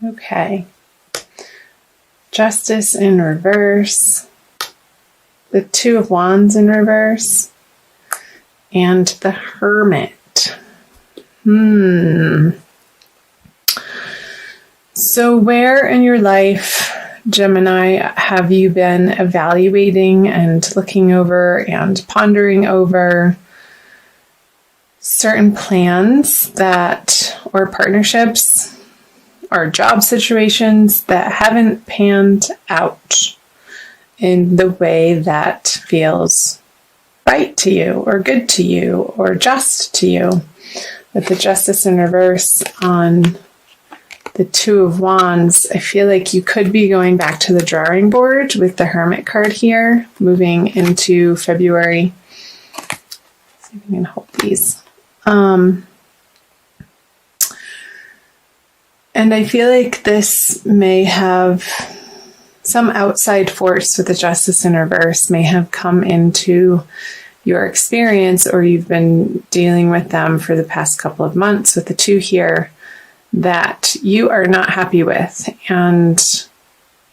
Okay. Justice in reverse. The Two of Wands in reverse. And the Hermit. So where in your life, Gemini, have you been evaluating and looking over and pondering over certain plans or partnerships or job situations that haven't panned out in the way that feels right to you or good to you or just to you? With the Justice in reverse on the Two of Wands, I feel like you could be going back to the drawing board with the Hermit card here, moving into February. Let's see if I can hold these. And I feel like this may have some outside force with the Justice in reverse may have come into your experience, or you've been dealing with them for the past couple of months with the two here that you are not happy with, and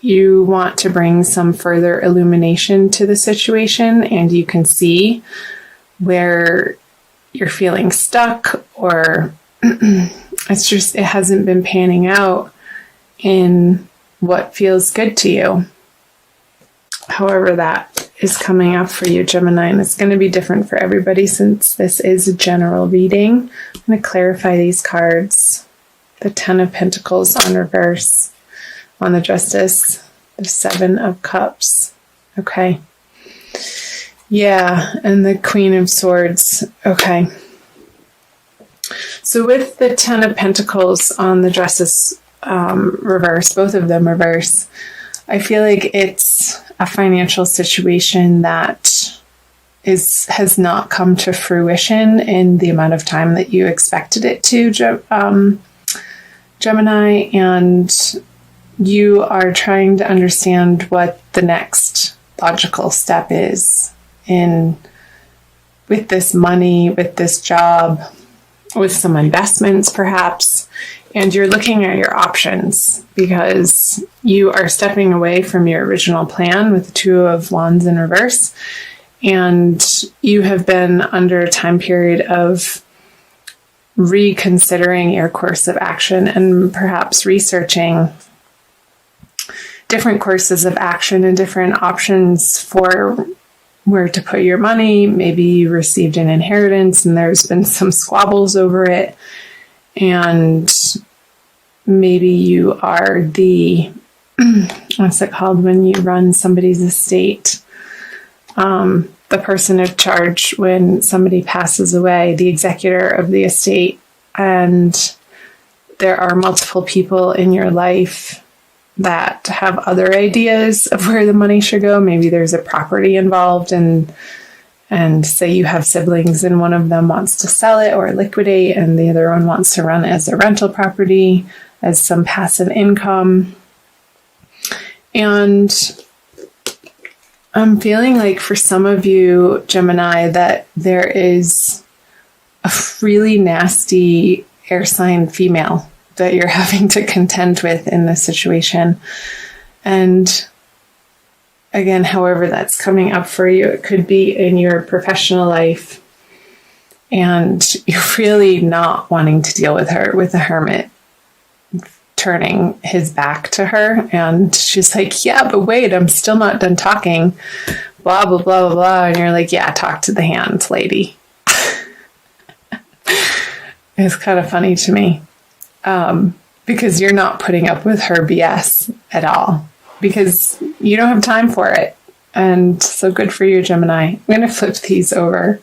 you want to bring some further illumination to the situation, and you can see where you're feeling stuck, or it hasn't been panning out in what feels good to you. However that is coming up for you, Gemini, and it's going to be different for everybody since this is a general reading. I'm going to clarify these cards. The Ten of Pentacles on reverse on the Justice, the Seven of Cups. Okay. Yeah, and the Queen of Swords. Okay. So with the Ten of Pentacles on the Justice reverse, both of them reverse, I feel like it's a financial situation that has not come to fruition in the amount of time that you expected it to, Gemini, and you are trying to understand what the next logical step is with this money, with this job, with some investments perhaps, and you're looking at your options because you are stepping away from your original plan with the Two of Wands in reverse, and you have been under a time period of reconsidering your course of action and perhaps researching different courses of action and different options for where to put your money. Maybe you received an inheritance and there's been some squabbles over it, and maybe you are the what's it called when you run somebody's estate, the person in charge when somebody passes away, the executor of the estate, and there are multiple people in your life that have other ideas of where the money should go. Maybe there's a property involved, and say you have siblings and one of them wants to sell it or liquidate and the other one wants to run it as a rental property, as some passive income. And I'm feeling like for some of you, Gemini, that there is a really nasty air sign female that you're having to contend with in this situation. And again, however that's coming up for you, it could be in your professional life, and you're really not wanting to deal with her, with the Hermit turning his back to her. And she's like, yeah, but wait, I'm still not done talking, blah, blah, blah, blah, blah. And you're like, yeah, talk to the hand, lady. It's kind of funny to me. Because you're not putting up with her BS at all, because you don't have time for it. And so good for you, Gemini. I'm going to flip these over.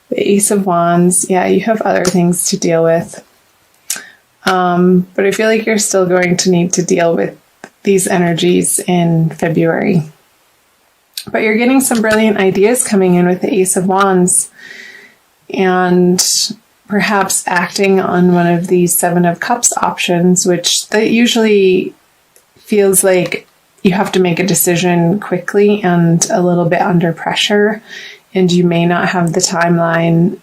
The Ace of Wands. Yeah, you have other things to deal with. But I feel like you're still going to need to deal with these energies in February. But you're getting some brilliant ideas coming in with the Ace of Wands, and perhaps acting on one of these Seven of Cups options, which that usually feels like you have to make a decision quickly and a little bit under pressure, and you may not have the timeline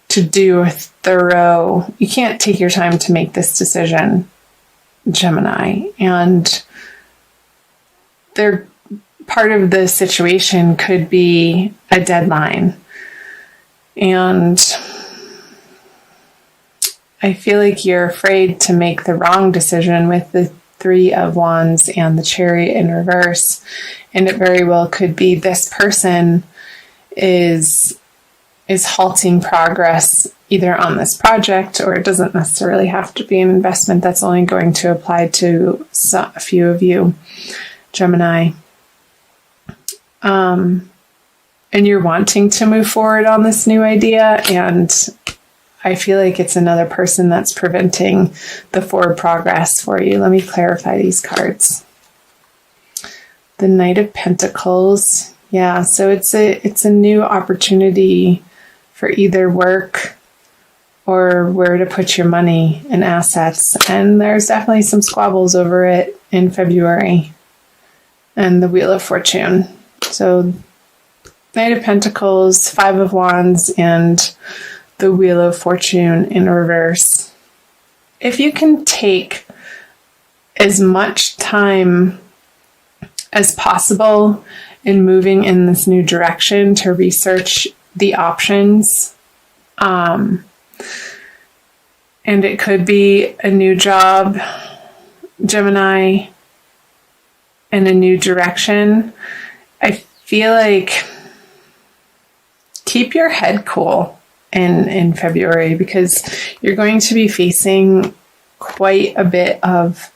to to do a thorough, you can't take your time to make this decision, Gemini. And part of the situation could be a deadline. And I feel like you're afraid to make the wrong decision with the Three of Wands and the Chariot in reverse. And it very well could be this person is halting progress either on this project, or it doesn't necessarily have to be an investment. That's only going to apply to a few of you, Gemini. And you're wanting to move forward on this new idea, and I feel like it's another person that's preventing the forward progress for you. Let me clarify these cards. The Knight of Pentacles. Yeah, so it's a new opportunity for either work or where to put your money and assets. And there's definitely some squabbles over it in February. And the Wheel of Fortune. So Knight of Pentacles, Five of Wands, and the Wheel of Fortune in reverse. If you can take as much time as possible in moving in this new direction to research the options, and it could be a new job, Gemini, and a new direction, I feel like keep your head cool in February, because you're going to be facing quite a bit of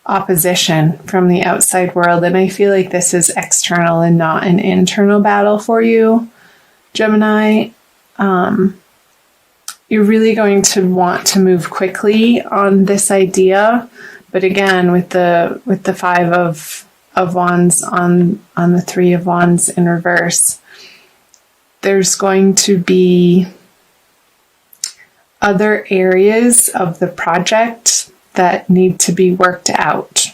opposition from the outside world. And I feel like this is external and not an internal battle for you, Gemini. You're really going to want to move quickly on this idea. But again, with the Five of Wands on the Three of Wands in reverse, there's going to be other areas of the project that need to be worked out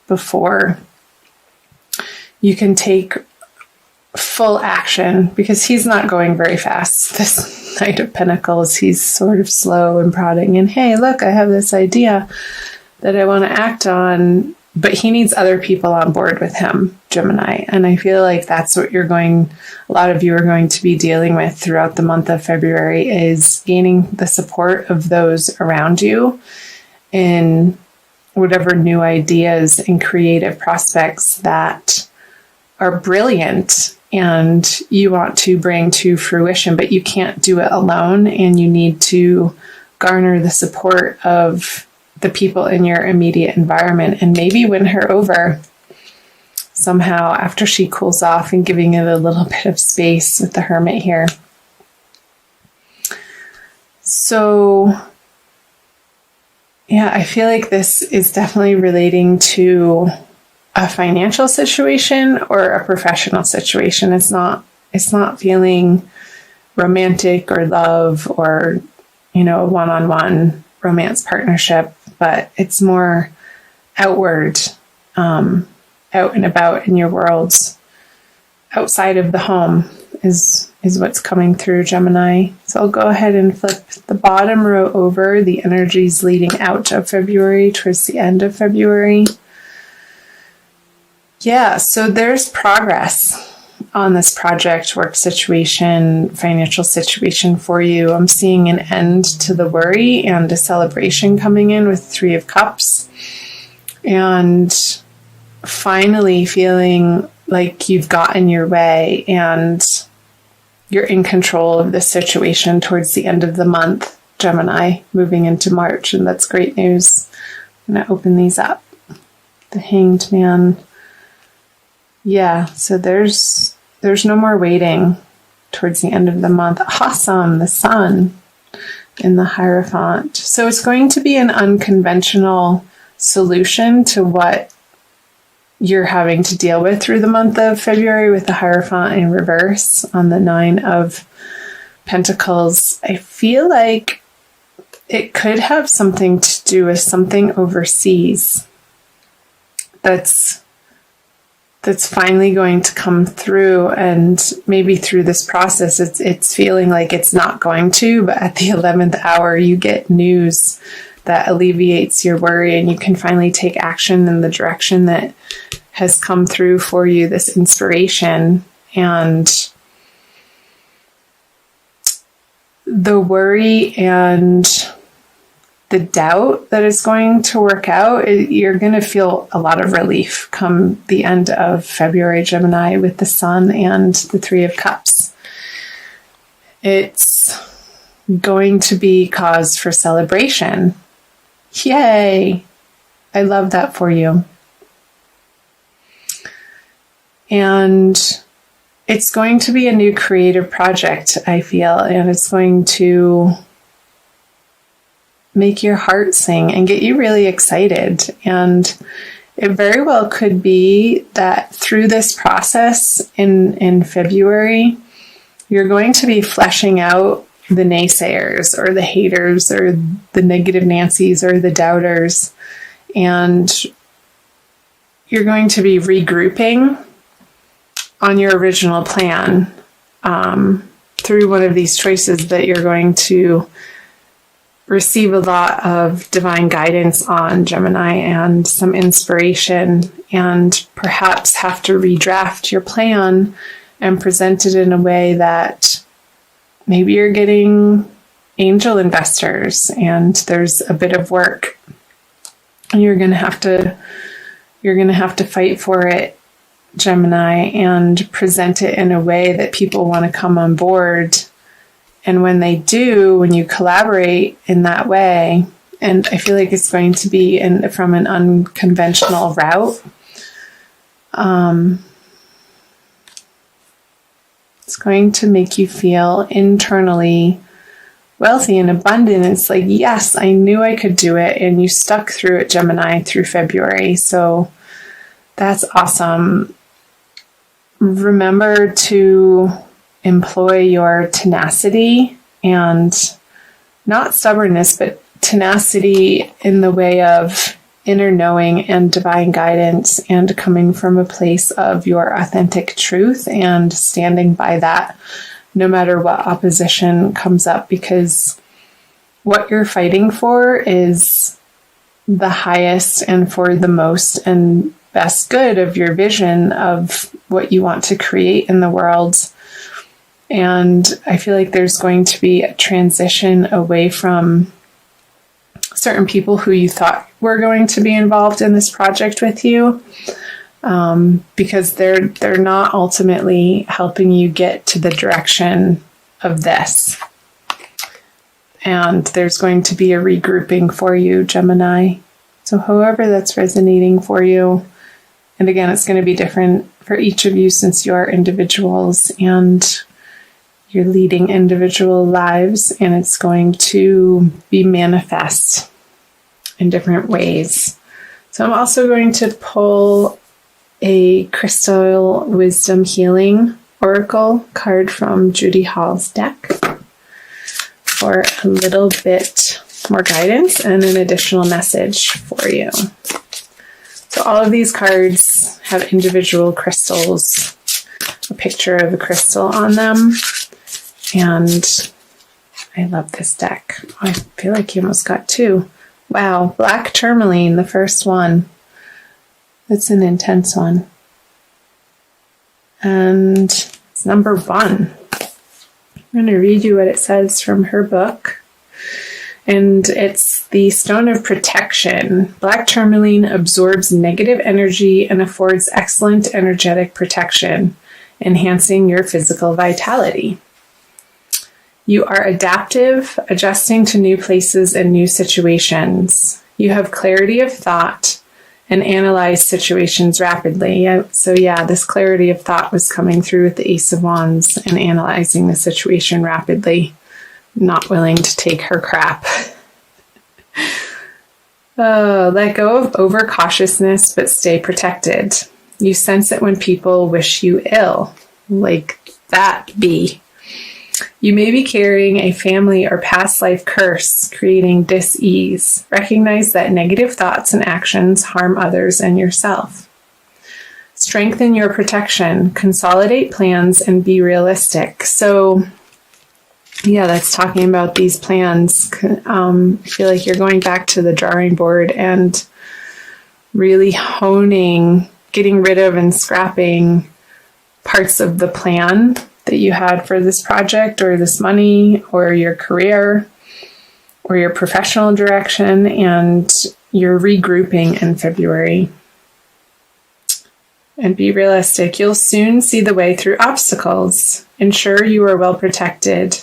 before you can take full action, because he's not going very fast. This Knight of Pentacles, he's sort of slow and prodding, and hey, look, I have this idea that I want to act on, but he needs other people on board with him, Gemini. And I feel like that's what a lot of you are going to be dealing with throughout the month of February, is gaining the support of those around you in whatever new ideas and creative prospects that are brilliant and you want to bring to fruition, but you can't do it alone, and you need to garner the support of the people in your immediate environment, and maybe win her over somehow after she cools off, and giving it a little bit of space with the Hermit here. So yeah, I feel like this is definitely relating to a financial situation or a professional situation. It's not feeling romantic or love or, a one-on-one romance partnership, but it's more outward, out and about in your worlds, outside of the home is what's coming through, Gemini. So I'll go ahead and flip the bottom row over, the energies leading out of February towards the end of February. Yeah, so there's progress on this project, work situation, financial situation for you. I'm seeing an end to the worry and a celebration coming in with Three of Cups. And finally feeling like you've gotten your way and you're in control of this situation towards the end of the month, Gemini, moving into March. And that's great news. I'm going to open these up. The Hanged Man. Yeah, so there's no more waiting towards the end of the month. Awesome, the Sun in the Hierophant. So it's going to be an unconventional solution to what you're having to deal with through the month of February, with the Hierophant in reverse on the Nine of Pentacles. I feel like it could have something to do with something overseas that's that's finally going to come through. And maybe through this process, it's feeling like it's not going to, but at the 11th hour, you get news that alleviates your worry, and you can finally take action in the direction that has come through for you, this inspiration. And the worry and the doubt that is going to work out, you're going to feel a lot of relief come the end of February, Gemini, with the Sun and the Three of Cups. It's going to be cause for celebration. Yay! I love that for you. And it's going to be a new creative project, I feel, and it's going to make your heart sing and get you really excited. And it very well could be that through this process in February, you're going to be fleshing out the naysayers or the haters or the negative Nancys or the doubters. And you're going to be regrouping on your original plan through one of these choices that you're going to receive a lot of divine guidance on, Gemini, and some inspiration, and perhaps have to redraft your plan and present it in a way that maybe you're getting angel investors and there's a bit of work and you're going to have to fight for it, Gemini, and present it in a way that people want to come on board. And when they do, when you collaborate in that way, and I feel like it's going to be from an unconventional route, it's going to make you feel internally wealthy and abundant. It's like, yes, I knew I could do it, and you stuck through it, Gemini, through February. So that's awesome. Remember to employ your tenacity, and not stubbornness, but tenacity in the way of inner knowing and divine guidance, and coming from a place of your authentic truth and standing by that no matter what opposition comes up, because what you're fighting for is the highest and for the most and best good of your vision of what you want to create in the world. And I feel like there's going to be a transition away from certain people who you thought were going to be involved in this project with you, because they're not ultimately helping you get to the direction of this. And there's going to be a regrouping for you, Gemini. So however that's resonating for you, and again, it's going to be different for each of you since you are individuals and you're leading individual lives, and it's going to be manifest in different ways. So I'm also going to pull a Crystal Wisdom Healing Oracle card from Judy Hall's deck for a little bit more guidance and an additional message for you. So all of these cards have individual crystals, a picture of a crystal on them. And I love this deck. I feel like you almost got two. Wow, black tourmaline, the first one. It's an intense one. And it's number 1. I'm going to read you what it says from her book. And it's the Stone of Protection. Black tourmaline absorbs negative energy and affords excellent energetic protection, enhancing your physical vitality. You are adaptive, adjusting to new places and new situations. You have clarity of thought and analyze situations rapidly. So yeah, this clarity of thought was coming through with the Ace of Wands and analyzing the situation rapidly, not willing to take her crap. Let go of overcautiousness, but stay protected. You sense it when people wish you ill. Like that bee. You may be carrying a family or past life curse, creating dis-ease. Recognize that negative thoughts and actions harm others and yourself. Strengthen your protection, consolidate plans, and be realistic. So, yeah, that's talking about these plans. I feel like you're going back to the drawing board and really honing, getting rid of and scrapping parts of the plan that you had for this project or this money or your career or your professional direction, and you're regrouping in February. And be realistic. You'll soon see the way through obstacles. Ensure you are well protected.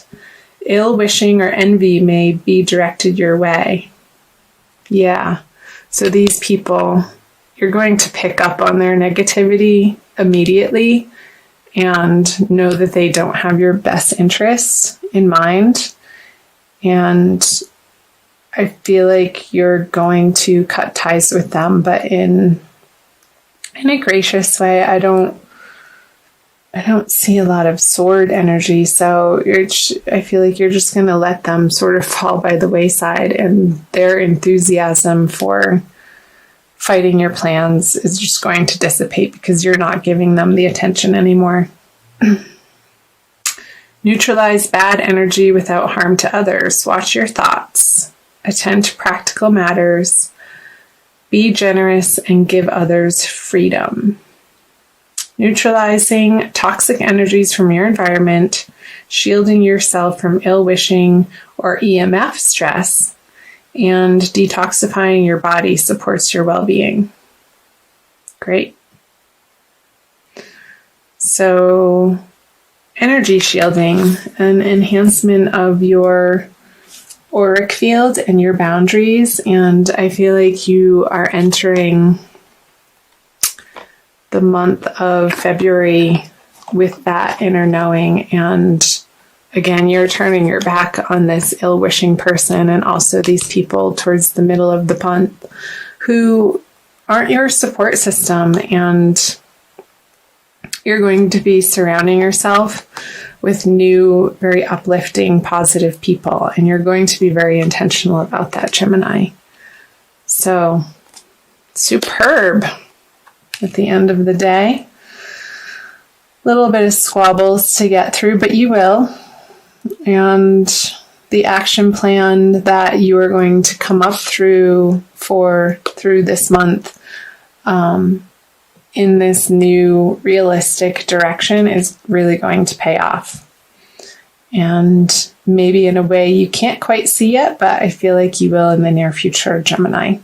Ill wishing or envy may be directed your way. Yeah. So these people, you're going to pick up on their negativity immediately and know that they don't have your best interests in mind. And I feel like you're going to cut ties with them, but in a gracious way. I don't see a lot of sword energy, so I feel like you're just going to let them sort of fall by the wayside, and their enthusiasm for fighting your plans is just going to dissipate because you're not giving them the attention anymore. Neutralize bad energy without harm to others. Watch your thoughts. Attend to practical matters. Be generous and give others freedom. Neutralizing toxic energies from your environment, shielding yourself from ill-wishing or EMF stress, and detoxifying your body supports your well-being. Great. So, energy shielding, an enhancement of your auric field and your boundaries, and I feel like you are entering the month of February with that inner knowing, and again, you're turning your back on this ill-wishing person and also these people towards the middle of the month who aren't your support system, and you're going to be surrounding yourself with new, very uplifting, positive people. And you're going to be very intentional about that, Gemini. So, superb at the end of the day. A little bit of squabbles to get through, but you will. And the action plan that you are going to come up through this month, in this new realistic direction is really going to pay off. And maybe in a way you can't quite see yet, but I feel like you will in the near future, Gemini.